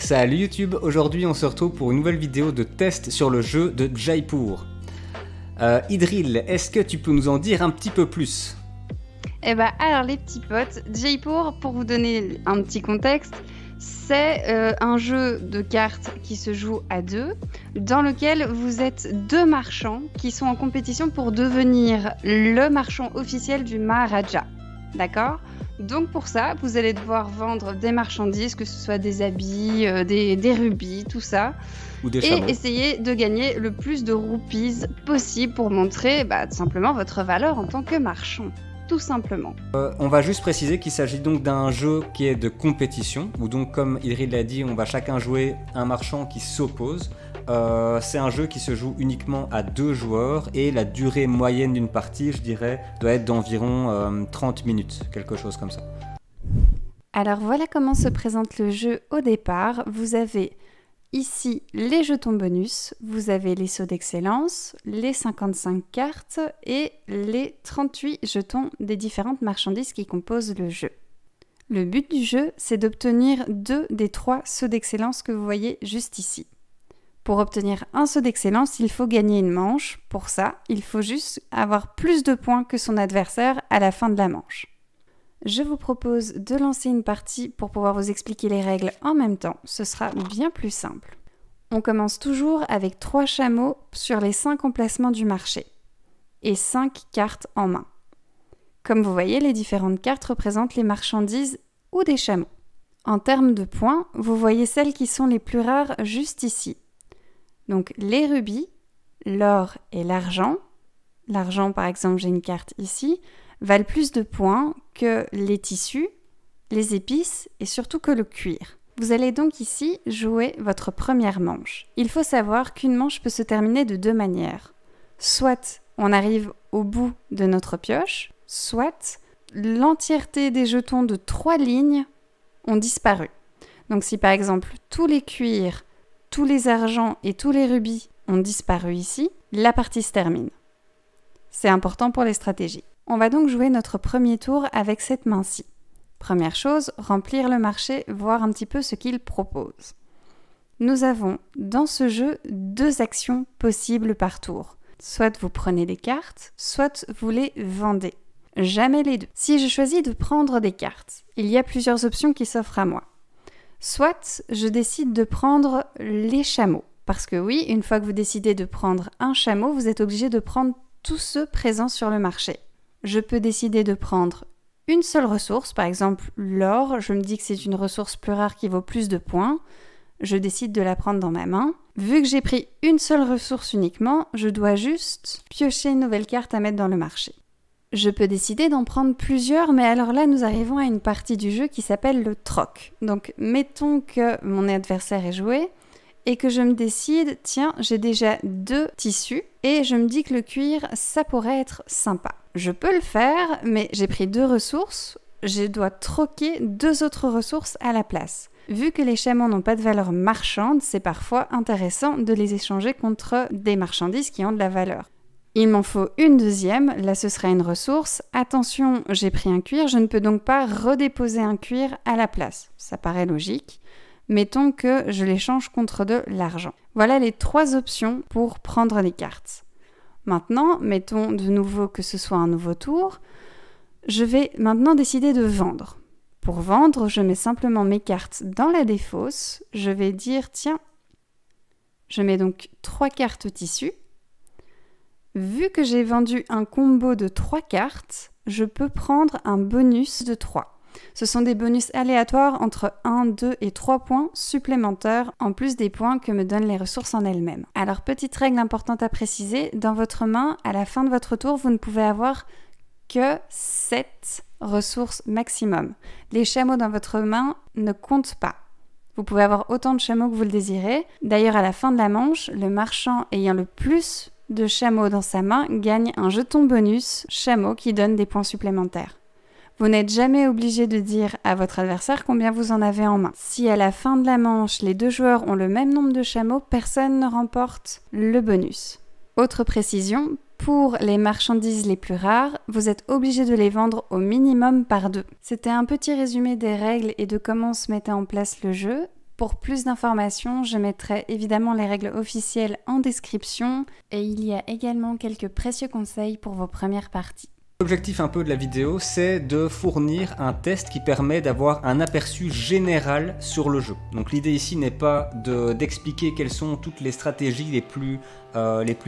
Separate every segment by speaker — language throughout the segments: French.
Speaker 1: Salut YouTube, aujourd'hui on se retrouve pour une nouvelle vidéo de test sur le jeu de Jaipur. Idril, est-ce que tu peux nous en dire un petit peu plus?
Speaker 2: Eh ben, alors les petits potes, Jaipur, pour vous donner un petit contexte, c'est un jeu de cartes qui se joue à deux, dans lequel vous êtes deux marchands qui sont en compétition pour devenir le marchand officiel du Maharaja. D'accord ? Donc pour ça, vous allez devoir vendre des marchandises, que ce soit des habits, des rubis, tout ça.
Speaker 1: Ou des
Speaker 2: et
Speaker 1: chameaux.
Speaker 2: essayer de gagner le plus de roupies possible pour montrer tout simplement votre valeur en tant que marchand. Tout simplement.
Speaker 1: On va juste préciser qu'il s'agit donc d'un jeu qui est de compétition, où donc comme Idril l'a dit, on va chacun jouer un marchand qui s'oppose. C'est un jeu qui se joue uniquement à 2 joueurs et la durée moyenne d'une partie, je dirais, doit être d'environ 30 minutes, quelque chose comme ça.
Speaker 2: Alors voilà comment se présente le jeu au départ. Vous avez ici les jetons bonus, vous avez les sauts d'excellence, les 55 cartes et les 38 jetons des différentes marchandises qui composent le jeu. Le but du jeu, c'est d'obtenir 2 des 3 sauts d'excellence que vous voyez juste ici. Pour obtenir un saut d'excellence, il faut gagner une manche. Pour ça, il faut juste avoir plus de points que son adversaire à la fin de la manche. Je vous propose de lancer une partie pour pouvoir vous expliquer les règles en même temps. Ce sera bien plus simple. On commence toujours avec 3 chameaux sur les 5 emplacements du marché et 5 cartes en main. Comme vous voyez, les différentes cartes représentent les marchandises ou des chameaux. En termes de points, vous voyez celles qui sont les plus rares juste ici. Donc les rubis, l'or et l'argent. L'argent, par exemple, j'ai une carte ici, valent plus de points que les tissus, les épices et surtout que le cuir. Vous allez donc ici jouer votre première manche. Il faut savoir qu'une manche peut se terminer de 2 manières. Soit on arrive au bout de notre pioche, soit l'entièreté des jetons de 3 lignes ont disparu. Donc si par exemple tous les cuirs, tous les argents et tous les rubis ont disparu ici, la partie se termine. C'est important pour les stratégies. On va donc jouer notre premier tour avec cette main-ci. Première chose, remplir le marché, voir un petit peu ce qu'il propose. Nous avons dans ce jeu 2 actions possibles par tour. Soit vous prenez des cartes, soit vous les vendez. Jamais les deux. Si je choisis de prendre des cartes, il y a plusieurs options qui s'offrent à moi. Soit je décide de prendre les chameaux. Parce que oui, une fois que vous décidez de prendre un chameau, vous êtes obligé de prendre tous ceux présents sur le marché. Je peux décider de prendre une seule ressource, par exemple l'or, je me dis que c'est une ressource plus rare qui vaut plus de points, je décide de la prendre dans ma main. Vu que j'ai pris une seule ressource uniquement, je dois juste piocher une nouvelle carte à mettre dans le marché. Je peux décider d'en prendre plusieurs, mais alors là, nous arrivons à une partie du jeu qui s'appelle le troc. Donc, mettons que mon adversaire est joué et que je me décide, tiens, j'ai déjà 2 tissus et je me dis que le cuir, ça pourrait être sympa. Je peux le faire, mais j'ai pris 2 ressources, je dois troquer 2 autres ressources à la place. Vu que les chameaux n'ont pas de valeur marchande, c'est parfois intéressant de les échanger contre des marchandises qui ont de la valeur. Il m'en faut une deuxième, là ce sera une ressource. Attention, j'ai pris un cuir, je ne peux donc pas redéposer un cuir à la place. Ça paraît logique. Mettons que je l'échange contre de l'argent. Voilà les 3 options pour prendre les cartes. Maintenant, mettons de nouveau que ce soit un nouveau tour. Je vais maintenant décider de vendre. Pour vendre, je mets simplement mes cartes dans la défausse. Je vais dire, tiens, je mets donc 3 cartes tissu. Vu que j'ai vendu un combo de 3 cartes, je peux prendre un bonus de 3. Ce sont des bonus aléatoires entre 1, 2 et 3 points supplémentaires en plus des points que me donnent les ressources en elles-mêmes. Alors, petite règle importante à préciser, dans votre main, à la fin de votre tour, vous ne pouvez avoir que 7 ressources maximum. Les chameaux dans votre main ne comptent pas. Vous pouvez avoir autant de chameaux que vous le désirez. D'ailleurs, à la fin de la manche, le marchand ayant le plus de chameaux dans sa main gagne un jeton bonus chameau qui donne des points supplémentaires. Vous n'êtes jamais obligé de dire à votre adversaire combien vous en avez en main. Si à la fin de la manche, les 2 joueurs ont le même nombre de chameaux, personne ne remporte le bonus. Autre précision, pour les marchandises les plus rares, vous êtes obligé de les vendre au minimum par 2. C'était un petit résumé des règles et de comment se mettait en place le jeu. Pour plus d'informations, je mettrai évidemment les règles officielles en description et il y a également quelques précieux conseils pour vos premières parties.
Speaker 1: L'objectif un peu de la vidéo, c'est de fournir un test qui permet d'avoir un aperçu général sur le jeu. Donc l'idée ici n'est pas d'expliquer quelles sont toutes les stratégies les plus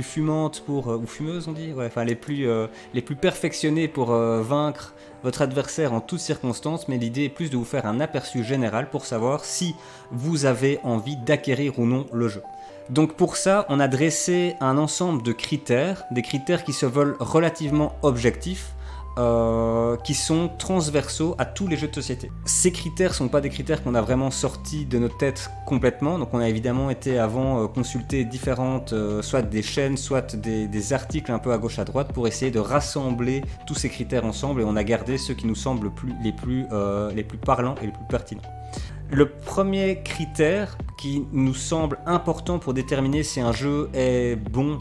Speaker 1: fumantes ou fumeuses on dit, ouais, enfin les plus perfectionnées pour vaincre votre adversaire en toutes circonstances, mais l'idée est plus de vous faire un aperçu général pour savoir si vous avez envie d'acquérir ou non le jeu. Donc pour ça, on a dressé un ensemble de critères, des critères qui se veulent relativement objectifs, qui sont transversaux à tous les jeux de société. Ces critères ne sont pas des critères qu'on a vraiment sortis de notre tête complètement, donc on a évidemment été avant consulter différentes, soit des chaînes, soit des articles un peu à gauche à droite pour essayer de rassembler tous ces critères ensemble et on a gardé ceux qui nous semblent les plus parlants et les plus pertinents. Le premier critère qui nous semble important pour déterminer si un jeu est bon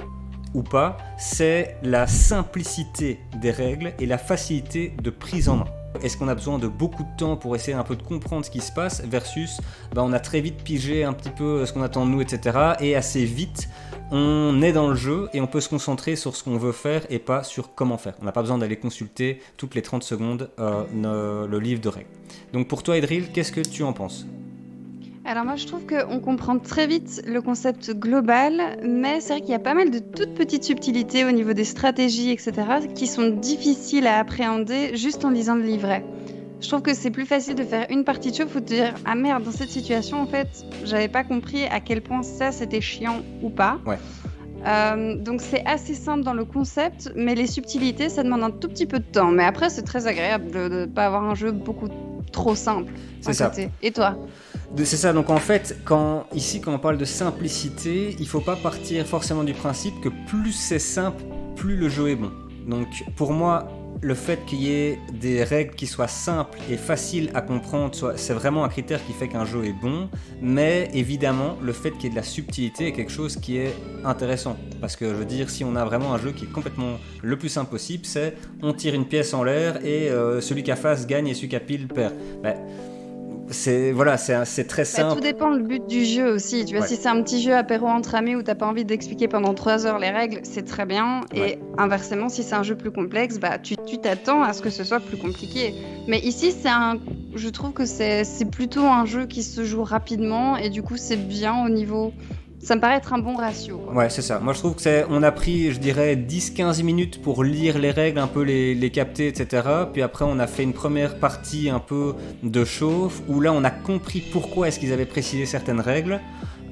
Speaker 1: ou pas, c'est la simplicité des règles et la facilité de prise en main. Est-ce qu'on a besoin de beaucoup de temps pour essayer un peu de comprendre ce qui se passe versus on a très vite pigé un petit peu ce qu'on attend de nous, etc. Et assez vite, on est dans le jeu et on peut se concentrer sur ce qu'on veut faire et pas sur comment faire. On n'a pas besoin d'aller consulter toutes les 30 secondes le livre de règles. Donc pour toi, Edril, qu'est-ce que tu en penses ?
Speaker 2: Alors moi je trouve qu'on comprend très vite le concept global, mais c'est vrai qu'il y a pas mal de toutes petites subtilités au niveau des stratégies, etc., qui sont difficiles à appréhender juste en lisant le livret. Je trouve que c'est plus facile de faire une partie de jeu, faut te dire « Ah merde, dans cette situation, en fait, j'avais pas compris à quel point ça, c'était chiant ou pas. »
Speaker 1: Ouais.
Speaker 2: Donc c'est assez simple dans le concept, mais les subtilités, ça demande un tout petit peu de temps. Mais après, c'est très agréable de ne pas avoir un jeu beaucoup trop simple.
Speaker 1: C'est ça.
Speaker 2: Et toi ?
Speaker 1: C'est ça, donc en fait, quand on parle de simplicité, il ne faut pas partir forcément du principe que plus c'est simple, plus le jeu est bon. Donc pour moi, le fait qu'il y ait des règles qui soient simples et faciles à comprendre, c'est vraiment un critère qui fait qu'un jeu est bon, mais évidemment, le fait qu'il y ait de la subtilité est quelque chose qui est intéressant. Parce que je veux dire, si on a vraiment un jeu qui est complètement le plus simple possible, c'est on tire une pièce en l'air et celui qui a face gagne et celui qui a pile perd. C'est très simple.
Speaker 2: Tout dépend du but du jeu aussi. Tu vois, si c'est un petit jeu apéro entre amis où t'as pas envie d'expliquer pendant 3 heures les règles, c'est très bien. Ouais. Et inversement, si c'est un jeu plus complexe, tu t'attends à ce que ce soit plus compliqué. Mais ici, je trouve que c'est plutôt un jeu qui se joue rapidement et du coup, c'est bien au niveau. Ça me paraît être un bon ratio, quoi.
Speaker 1: Ouais, c'est ça. Moi, je trouve que on a pris, je dirais, 10-15 minutes pour lire les règles, un peu les capter, etc. Puis après, on a fait une première partie un peu de chauffe, où là, on a compris pourquoi est-ce qu'ils avaient précisé certaines règles.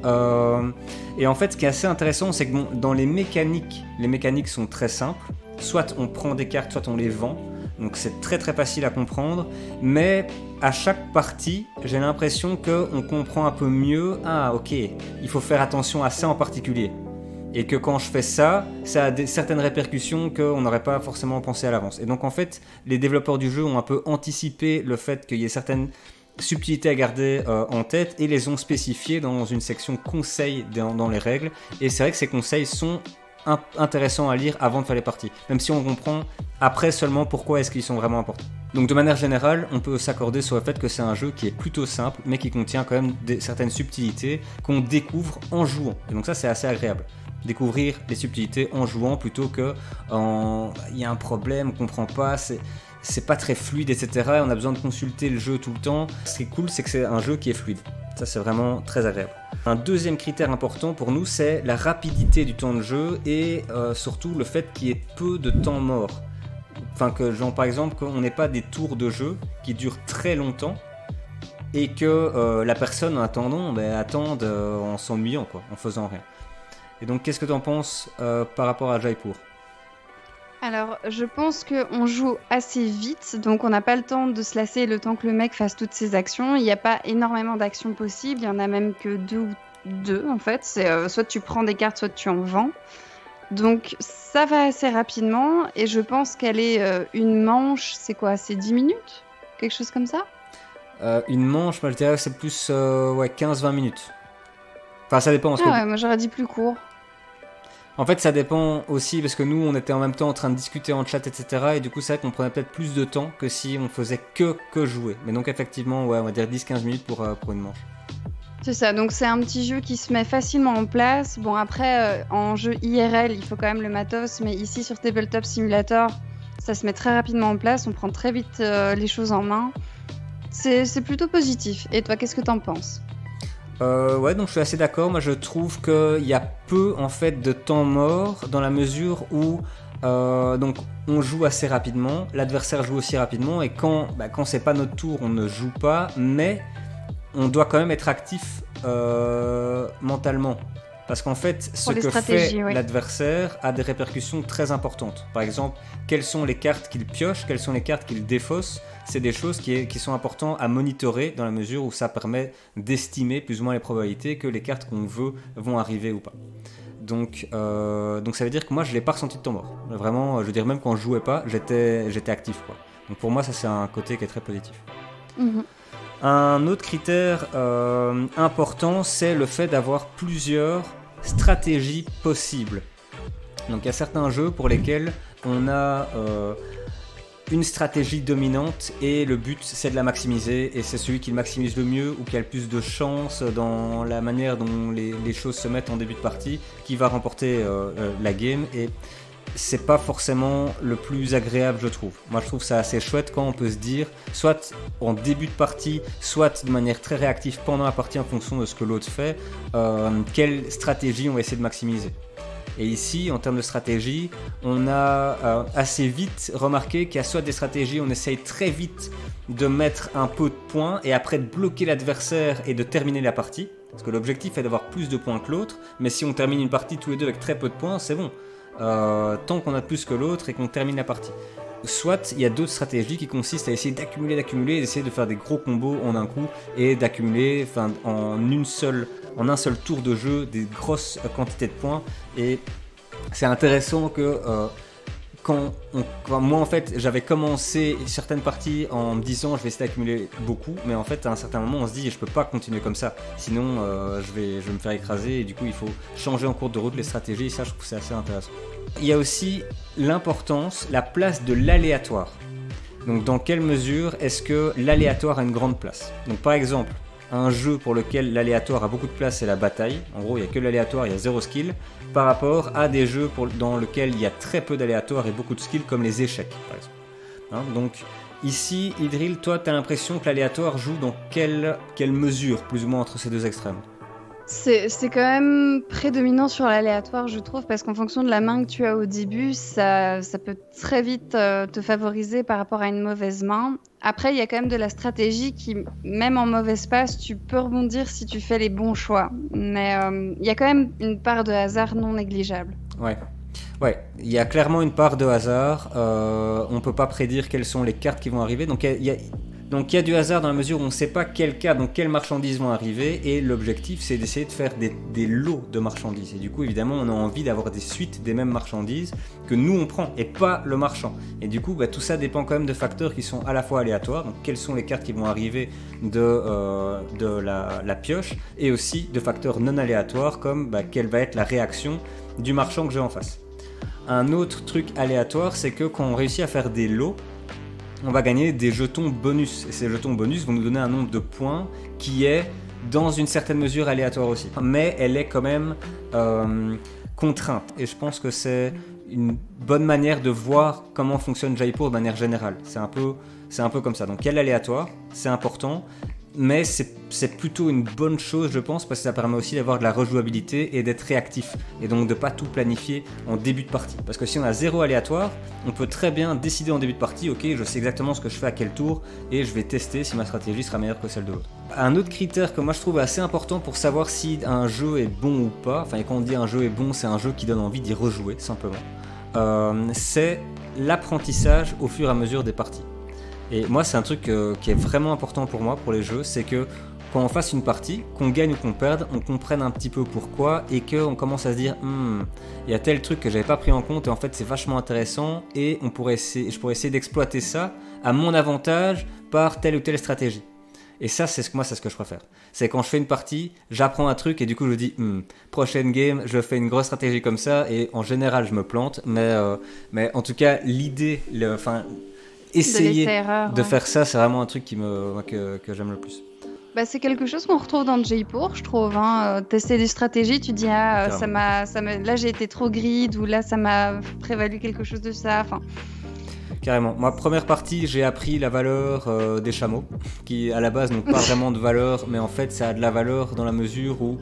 Speaker 1: Et en fait, ce qui est assez intéressant, c'est que dans les mécaniques sont très simples. Soit on prend des cartes, soit on les vend. Donc c'est très très facile à comprendre, mais à chaque partie, j'ai l'impression qu'on comprend un peu mieux, ah ok, il faut faire attention à ça en particulier. Et que quand je fais ça, ça a certaines répercussions qu'on n'aurait pas forcément pensé à l'avance. Et donc en fait, les développeurs du jeu ont un peu anticipé le fait qu'il y ait certaines subtilités à garder en tête et les ont spécifiées dans une section conseils dans les règles. Et c'est vrai que ces conseils sont intéressant à lire avant de faire les parties, même si on comprend après seulement pourquoi est-ce qu'ils sont vraiment importants. Donc de manière générale, on peut s'accorder sur le fait que c'est un jeu qui est plutôt simple, mais qui contient quand même certaines subtilités qu'on découvre en jouant. Et donc ça, c'est assez agréable. Découvrir les subtilités en jouant plutôt que il y a un problème, on comprend pas, c'est pas très fluide, etc. Et on a besoin de consulter le jeu tout le temps. Ce qui est cool, c'est que c'est un jeu qui est fluide. Ça, c'est vraiment très agréable. Un deuxième critère important pour nous, c'est la rapidité du temps de jeu et surtout le fait qu'il y ait peu de temps mort. Enfin, par exemple, qu'on n'ait pas des tours de jeu qui durent très longtemps et que la personne en attendant attende en s'ennuyant, quoi, en faisant rien. Et donc, qu'est-ce que tu en penses par rapport à Jaipur ?
Speaker 2: Alors, je pense qu'on joue assez vite, donc on n'a pas le temps de se lasser le temps que le mec fasse toutes ses actions. Il n'y a pas énormément d'actions possibles, il y en a même que deux en fait. C'est soit tu prends des cartes, soit tu en vends. Donc ça va assez rapidement et je pense qu'elle est une manche, c'est quoi ? C'est 10 minutes ? Quelque chose comme ça ?
Speaker 1: Une manche, moi je dirais que c'est plus 15-20 minutes. Enfin, ça dépend.
Speaker 2: Ouais, moi j'aurais dit plus court.
Speaker 1: En fait, ça dépend aussi, parce que nous, on était en même temps en train de discuter en chat, etc. Et du coup, c'est vrai qu'on prenait peut-être plus de temps que si on faisait que jouer. Mais donc, effectivement, ouais, on va dire 10-15 minutes pour une manche.
Speaker 2: C'est ça, donc c'est un petit jeu qui se met facilement en place. Bon, après, en jeu IRL, il faut quand même le matos, mais ici sur Tabletop Simulator, ça se met très rapidement en place, on prend très vite les choses en main. C'est plutôt positif. Et toi, qu'est-ce que t'en penses ?
Speaker 1: Ouais, donc je suis assez d'accord. Moi, je trouve qu'il y a peu en fait de temps mort dans la mesure où donc on joue assez rapidement, l'adversaire joue aussi rapidement, et quand c'est pas notre tour, on ne joue pas, mais on doit quand même être actif mentalement. Parce qu'en fait, ce que fait l'adversaire a des répercussions très importantes. Par exemple, quelles sont les cartes qu'il pioche, quelles sont les cartes qu'il défausse. C'est des choses qui sont importantes à monitorer dans la mesure où ça permet d'estimer plus ou moins les probabilités que les cartes qu'on veut vont arriver ou pas. Donc ça veut dire que moi, je ne l'ai pas ressenti de temps mort. Vraiment, je veux dire, même quand je jouais pas, j'étais actif, quoi. Donc pour moi, ça, c'est un côté qui est très positif.
Speaker 2: Mm-hmm.
Speaker 1: Un autre critère important, c'est le fait d'avoir plusieurs stratégies possibles. Donc il y a certains jeux pour lesquels on a une stratégie dominante et le but c'est de la maximiser, et c'est celui qui le maximise le mieux ou qui a le plus de chance dans la manière dont les choses se mettent en début de partie qui va remporter la game. Et c'est pas forcément le plus agréable, je trouve. Moi, je trouve ça assez chouette quand on peut se dire, soit en début de partie, soit de manière très réactive pendant la partie en fonction de ce que l'autre fait, quelle stratégie on va essayer de maximiser. Et ici, en termes de stratégie, on a assez vite remarqué qu'il y a soit des stratégies où on essaye très vite de mettre un peu de points et après de bloquer l'adversaire et de terminer la partie. Parce que l'objectif est d'avoir plus de points que l'autre, mais si on termine une partie tous les deux avec très peu de points, c'est bon. Tant qu'on a plus que l'autre et qu'on termine la partie. Soit il y a d'autres stratégies qui consistent à essayer d'accumuler, d'essayer de faire des gros combos en un coup et d'accumuler en un seul tour de jeu des grosses quantités de points. Et c'est intéressant que moi en fait j'avais commencé certaines parties en me disant je vais essayer d'accumuler beaucoup, mais en fait à un certain moment on se dit je peux pas continuer comme ça, sinon je vais me faire écraser, et du coup il faut changer en cours de route les stratégies, et ça je trouve que c'est assez intéressant. Il y a aussi l'importance, la place de l'aléatoire. Donc dans quelle mesure est-ce que l'aléatoire a une grande place? Donc par exemple, un jeu pour lequel l'aléatoire a beaucoup de place, c'est la bataille. En gros, il n'y a que l'aléatoire, il y a zéro skill, par rapport à des jeux dans lesquels il y a très peu d'aléatoire et beaucoup de skill, comme les échecs, par exemple. Donc, ici, Idril, toi, tu as l'impression que l'aléatoire joue dans quelle mesure, plus ou moins, entre ces deux extrêmes?
Speaker 2: C'est quand même prédominant sur l'aléatoire, je trouve, parce qu'en fonction de la main que tu as au début, ça peut très vite te favoriser par rapport à une mauvaise main. Après, il y a quand même de la stratégie qui, même en mauvaise passe, tu peux rebondir si tu fais les bons choix. Mais il y a quand même une part de hasard non négligeable.
Speaker 1: Ouais, il y a clairement une part de hasard. On ne peut pas prédire quelles sont les cartes qui vont arriver. Donc il y a du hasard dans la mesure où on ne sait pas quelles cartes, donc quelles marchandises vont arriver, et l'objectif c'est d'essayer de faire des lots de marchandises. Et du coup évidemment on a envie d'avoir des suites des mêmes marchandises que nous on prend et pas le marchand. Et du coup tout ça dépend quand même de facteurs qui sont à la fois aléatoires, donc quelles sont les cartes qui vont arriver de la pioche, et aussi de facteurs non aléatoires comme quelle va être la réaction du marchand que j'ai en face. Un autre truc aléatoire, c'est que quand on réussit à faire des lots, on va gagner des jetons bonus, et ces jetons bonus vont nous donner un nombre de points qui est dans une certaine mesure aléatoire aussi, mais elle est quand même contrainte, et je pense que c'est une bonne manière de voir comment fonctionne Jaipur de manière générale. C'est un peu comme ça. Donc il y a l'aléatoire, c'est important, mais c'est plutôt une bonne chose, je pense, parce que ça permet aussi d'avoir de la rejouabilité et d'être réactif, et donc de ne pas tout planifier en début de partie. Parce que si on a zéro aléatoire, on peut très bien décider en début de partie, ok, je sais exactement ce que je fais à quel tour, et je vais tester si ma stratégie sera meilleure que celle de l'autre. Un autre critère que moi je trouve assez important pour savoir si un jeu est bon ou pas, enfin quand on dit un jeu est bon, c'est un jeu qui donne envie d'y rejouer, simplement, c'est l'apprentissage au fur et à mesure des parties. Et moi, c'est un truc qui est vraiment important pour moi, pour les jeux, c'est que quand on fasse une partie, qu'on gagne ou qu'on perde, on comprenne un petit peu pourquoi, et qu'on commence à se dire il y a tel truc que j'avais pas pris en compte, et en fait c'est vachement intéressant, et je pourrais essayer d'exploiter ça à mon avantage par telle ou telle stratégie. Et ça, c'est ce que je préfère. C'est quand je fais une partie, j'apprends un truc, et du coup je dis prochaine game, je fais une grosse stratégie comme ça, et en général je me plante, mais en tout cas l'idée, essayer de faire ça, c'est vraiment un truc que j'aime le plus.
Speaker 2: Bah, c'est quelque chose qu'on retrouve dans Jaipur, je trouve. Hein. Tester des stratégies, tu dis ah là j'ai été trop grid ou là ça m'a prévalu quelque chose de ça. Enfin.
Speaker 1: Carrément. Ma première partie, j'ai appris la valeur des chameaux, qui à la base n'ont pas vraiment de valeur, mais en fait ça a de la valeur dans la mesure où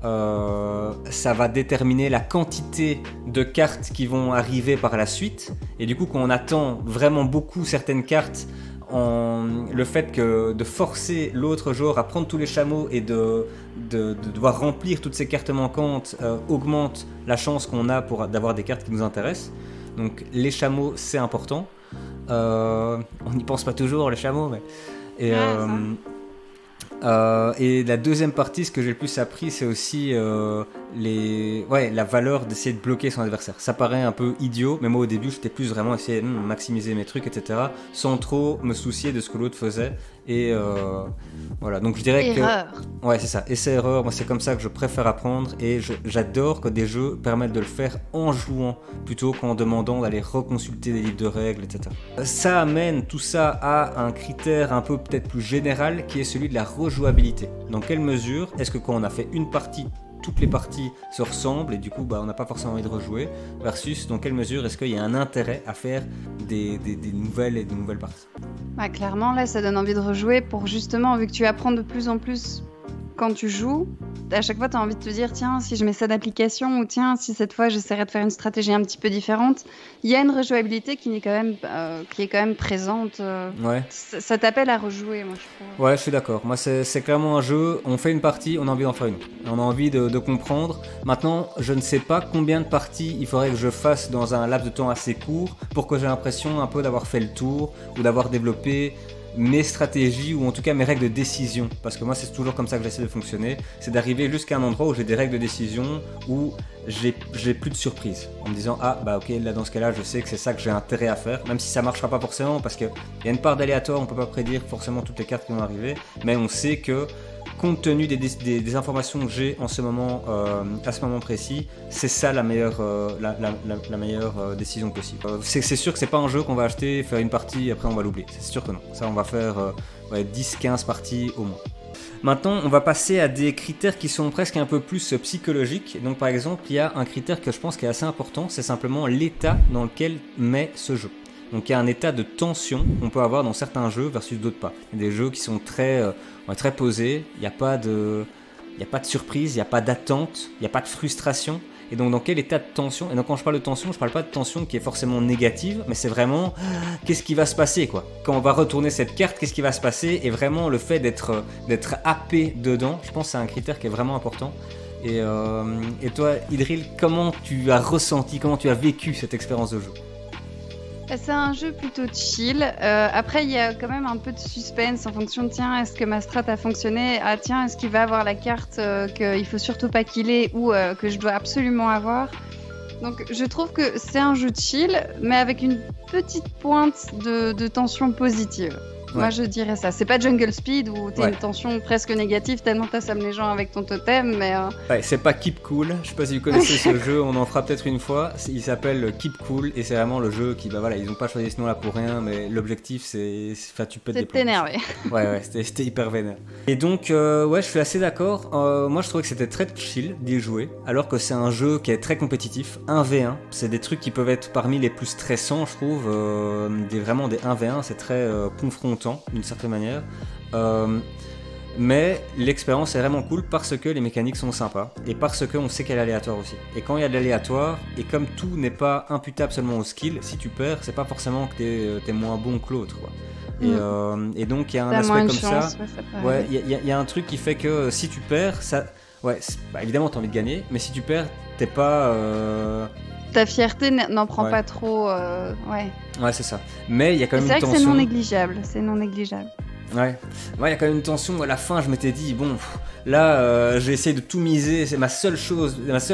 Speaker 1: ça va déterminer la quantité de cartes qui vont arriver par la suite. Et du coup, quand on attend vraiment beaucoup certaines cartes, le fait que de forcer l'autre joueur à prendre tous les chameaux et de devoir remplir toutes ces cartes manquantes augmente la chance qu'on a d'avoir des cartes qui nous intéressent. Donc les chameaux, c'est important. On n'y pense pas toujours, les chameaux, mais... Et la deuxième partie, ce que j'ai le plus appris, c'est aussi la valeur d'essayer de bloquer son adversaire. Ça paraît un peu idiot, mais moi au début, j'étais plus vraiment essayer de maximiser mes trucs, etc., sans trop me soucier de ce que l'autre faisait. Et voilà, donc je dirais
Speaker 2: erreur.
Speaker 1: que... Ouais, c'est ça, essai-erreur, moi c'est comme ça que je préfère apprendre, et j'adore que des jeux permettent de le faire en jouant, plutôt qu'en demandant d'aller reconsulter des livres de règles, etc. Ça amène tout ça à un critère un peu peut-être plus général, qui est celui de la rejouabilité. Dans quelle mesure est-ce que quand on a fait une partie, toutes les parties se ressemblent et du coup on n'a pas forcément envie de rejouer, versus dans quelle mesure est-ce qu'il y a un intérêt à faire des nouvelles parties.
Speaker 2: Bah, clairement là ça donne envie de rejouer pour justement, vu que tu apprends de plus en plus quand tu joues, à chaque fois tu as envie de te dire tiens si je mets ça d'application ou tiens si cette fois j'essaierai de faire une stratégie un petit peu différente. Il y a une rejouabilité qui est quand même présente.
Speaker 1: Ouais.
Speaker 2: Ça t'appelle à rejouer, moi je trouve.
Speaker 1: Ouais, je suis d'accord. Moi c'est clairement un jeu, on fait une partie, on a envie d'en faire une. On a envie de comprendre. Maintenant, je ne sais pas combien de parties il faudrait que je fasse dans un laps de temps assez court pour que j'ai l'impression un peu d'avoir fait le tour ou d'avoir développé mes stratégies ou en tout cas mes règles de décision, parce que moi c'est toujours comme ça que j'essaie de fonctionner, c'est d'arriver jusqu'à un endroit où j'ai des règles de décision où j'ai plus de surprise en me disant ah bah ok là dans ce cas là je sais que c'est ça que j'ai intérêt à faire, même si ça marchera pas forcément parce qu'il y a une part d'aléatoire, on peut pas prédire forcément toutes les cartes qui vont arriver, mais on sait que compte tenu des informations que j'ai en ce moment, à ce moment précis, c'est ça la meilleure décision possible. C'est sûr que c'est pas un jeu qu'on va acheter, faire une partie, après on va l'oublier. C'est sûr que non. Ça, on va faire 10-15 parties au moins. Maintenant, on va passer à des critères qui sont presque un peu plus psychologiques. Donc par exemple, il y a un critère que je pense qui est assez important, c'est simplement l'état dans lequel met ce jeu. Donc il y a un état de tension qu'on peut avoir dans certains jeux versus d'autres pas. Il y a des jeux qui sont très posés, il n'y a pas de surprise, il n'y a pas d'attente, il n'y a pas de frustration. Et donc dans quel état de tension? Et donc quand je parle de tension, je ne parle pas de tension qui est forcément négative, mais c'est vraiment qu'est-ce qui va se passer quoi. Quand on va retourner cette carte, qu'est-ce qui va se passer? Et vraiment le fait d'être happé dedans, je pense que c'est un critère qui est vraiment important. Et toi, Idril, comment tu as ressenti, comment tu as vécu cette expérience de jeu?
Speaker 2: C'est un jeu plutôt chill. Après, il y a quand même un peu de suspense en fonction de tiens, est-ce que ma strat a fonctionné? Ah tiens, est-ce qu'il va avoir la carte qu'il faut surtout pas qu'il ait ou que je dois absolument avoir? Donc je trouve que c'est un jeu chill, mais avec une petite pointe de tension positive. Ouais. Moi je dirais ça. C'est pas Jungle Speed où t'as une tension presque négative tellement t'assommes les gens avec ton totem, mais...
Speaker 1: Ouais, c'est pas Keep Cool. Je sais pas si vous connaissez ce jeu, on en fera peut-être une fois. Il s'appelle Keep Cool et c'est vraiment le jeu qui... Bah voilà, ils ont pas choisi ce nom-là pour rien, mais l'objectif c'est... Enfin, tu pètes des plombs.
Speaker 2: T'es énervé.
Speaker 1: Ouais, c'était hyper vénère. Et donc, ouais, je suis assez d'accord. Moi je trouvais que c'était très chill d'y jouer, alors que c'est un jeu qui est très compétitif. 1v1, c'est des trucs qui peuvent être parmi les plus stressants, je trouve. Vraiment des 1v1, c'est très confrontant d'une certaine manière, mais l'expérience est vraiment cool parce que les mécaniques sont sympas et parce qu'on sait qu'elle est aléatoire aussi. Et quand il y a de l'aléatoire, et comme tout n'est pas imputable seulement au skill, si tu perds, c'est pas forcément que t'es moins bon que l'autre quoi. Et donc il y a un aspect comme chance, ça. Ouais, il y a un truc qui fait que si tu perds, ça, ouais, bah, évidemment t'as envie de gagner, mais si tu perds, t'es pas
Speaker 2: ta fierté n'en prend pas trop, ouais.
Speaker 1: Ouais, c'est ça. Mais il y a quand même une tension.
Speaker 2: C'est vrai que c'est non négligeable.
Speaker 1: Ouais, il y a quand même une tension. À la fin, je m'étais dit, bon, là, j'ai essayé de tout miser. C'est ma seule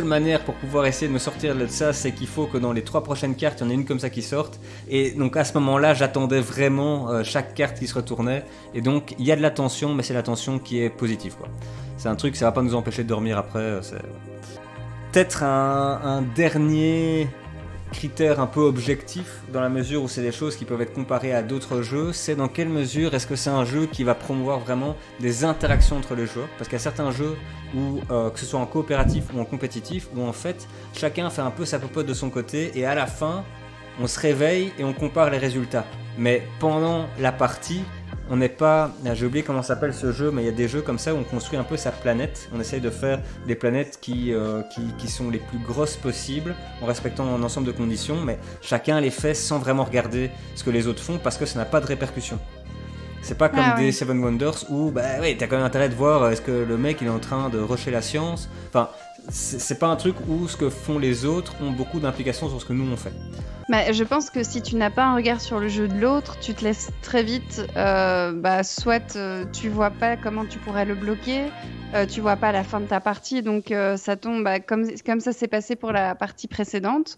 Speaker 1: manière pour pouvoir essayer de me sortir de ça, c'est qu'il faut que dans les 3 prochaines cartes, il y en ait une comme ça qui sorte. Et donc à ce moment-là, j'attendais vraiment chaque carte qui se retournait. Et donc, il y a de la tension, mais c'est la tension qui est positive, quoi. C'est un truc, ça va pas nous empêcher de dormir après. Peut-être un dernier critère un peu objectif dans la mesure où c'est des choses qui peuvent être comparées à d'autres jeux, c'est dans quelle mesure est-ce que c'est un jeu qui va promouvoir vraiment des interactions entre les joueurs, parce qu'il y a certains jeux où que ce soit en coopératif ou en compétitif, où en fait chacun fait un peu sa popote de son côté et à la fin on se réveille et on compare les résultats, mais pendant la partie on n'est pas, j'ai oublié comment s'appelle ce jeu, mais il y a des jeux comme ça où on construit un peu sa planète. On essaye de faire des planètes qui sont les plus grosses possibles, en respectant un ensemble de conditions, mais chacun les fait sans vraiment regarder ce que les autres font, parce que ça n'a pas de répercussions. C'est pas comme des Seven Wonders où, bah ouais, t'as quand même intérêt de voir est-ce que le mec il est en train de rusher la science. Enfin, c'est pas un truc où ce que font les autres ont beaucoup d'implications sur ce que nous on fait.
Speaker 2: Bah, je pense que si tu n'as pas un regard sur le jeu de l'autre, tu te laisses très vite, soit tu vois pas comment tu pourrais le bloquer, tu vois pas la fin de ta partie, donc ça tombe comme ça s'est passé pour la partie précédente.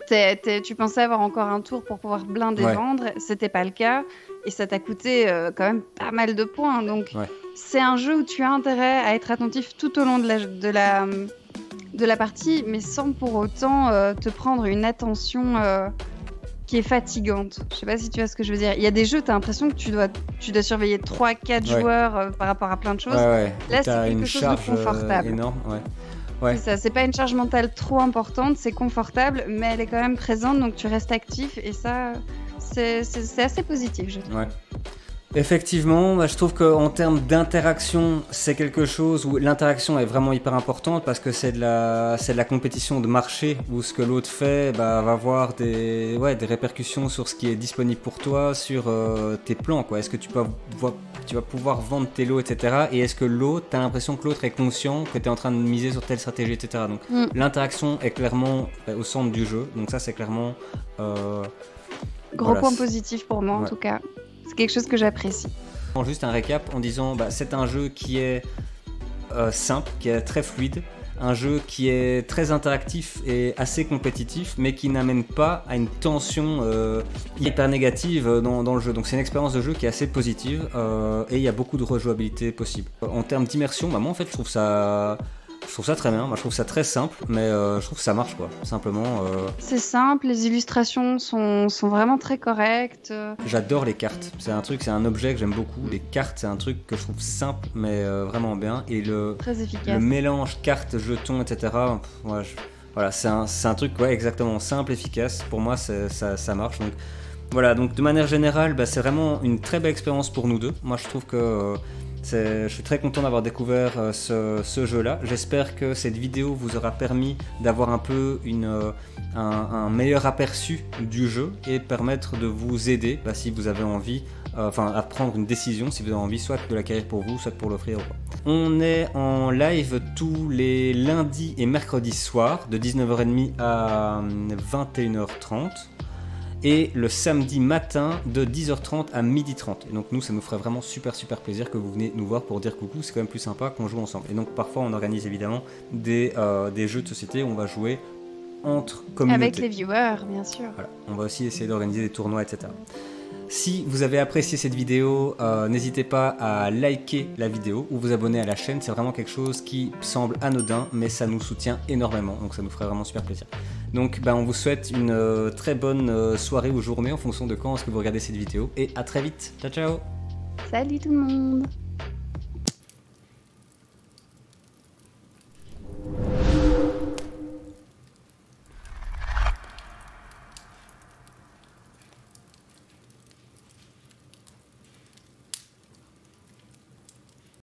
Speaker 2: Tu pensais avoir encore un tour pour pouvoir blinder vendre, c'était pas le cas, et ça t'a coûté quand même pas mal de points, donc c'est un jeu où tu as intérêt à être attentif tout au long de la partie, mais sans pour autant te prendre une attention qui est fatigante. Je sais pas si tu vois ce que je veux dire. Il y a des jeux, tu as l'impression que tu dois surveiller 3-4 joueurs par rapport à plein de choses. Là, c'est quelque chose de confortable.
Speaker 1: Énorme,
Speaker 2: C'est ça, c'est pas une charge mentale trop importante, c'est confortable, mais elle est quand même présente, donc tu restes actif, et ça, c'est assez positif, je trouve.
Speaker 1: Effectivement, je trouve qu'en termes d'interaction, c'est quelque chose où l'interaction est vraiment hyper importante, parce que c'est de la compétition de marché où ce que l'autre fait va avoir des répercussions sur ce qui est disponible pour toi, sur tes plans, quoi. Est-ce que tu vas pouvoir vendre tes lots, etc. Et est-ce que l'autre, t'as l'impression que l'autre est conscient que t'es en train de miser sur telle stratégie, etc. Donc l'interaction est clairement au centre du jeu, donc ça c'est clairement...
Speaker 2: Gros point positif pour moi en tout cas. C'est quelque chose que j'apprécie.
Speaker 1: Juste un récap en disant, c'est un jeu qui est simple, qui est très fluide, un jeu qui est très interactif et assez compétitif, mais qui n'amène pas à une tension hyper négative dans le jeu. Donc c'est une expérience de jeu qui est assez positive et il y a beaucoup de rejouabilité possible. En termes d'immersion, moi en fait je trouve ça très bien, moi je trouve ça très simple, mais je trouve que ça marche quoi, simplement.
Speaker 2: C'est simple, les illustrations sont vraiment très correctes.
Speaker 1: J'adore les cartes, c'est un objet que j'aime beaucoup. Les cartes, c'est un truc que je trouve simple, mais vraiment bien. Et
Speaker 2: très efficace.
Speaker 1: Le mélange cartes, jetons, etc. Voilà, c'est un truc exactement simple, efficace. Pour moi, ça marche. Donc voilà, donc de manière générale, c'est vraiment une très belle expérience pour nous deux. Moi, je trouve que je suis très content d'avoir découvert ce jeu-là. J'espère que cette vidéo vous aura permis d'avoir un peu un meilleur aperçu du jeu et permettre de vous aider si vous avez envie, à prendre une décision, si vous avez envie soit de l'acquérir pour vous, soit pour l'offrir. On est en live tous les lundis et mercredis soirs de 19h30 à 21h30. Et le samedi matin de 10h30 à 12h30. Et donc nous, ça nous ferait vraiment super plaisir que vous venez nous voir pour dire coucou, c'est quand même plus sympa qu'on joue ensemble. Et donc parfois on organise évidemment des jeux de société où on va jouer entre communautés.
Speaker 2: Avec les viewers, bien sûr.
Speaker 1: Voilà. On va aussi essayer d'organiser des tournois, etc. Si vous avez apprécié cette vidéo, n'hésitez pas à liker la vidéo ou vous abonner à la chaîne. C'est vraiment quelque chose qui semble anodin, mais ça nous soutient énormément. Donc ça nous ferait vraiment super plaisir. Donc on vous souhaite une très bonne soirée ou journée en fonction de quand est-ce que vous regardez cette vidéo. Et à très vite. Ciao ciao.
Speaker 2: Salut tout le monde.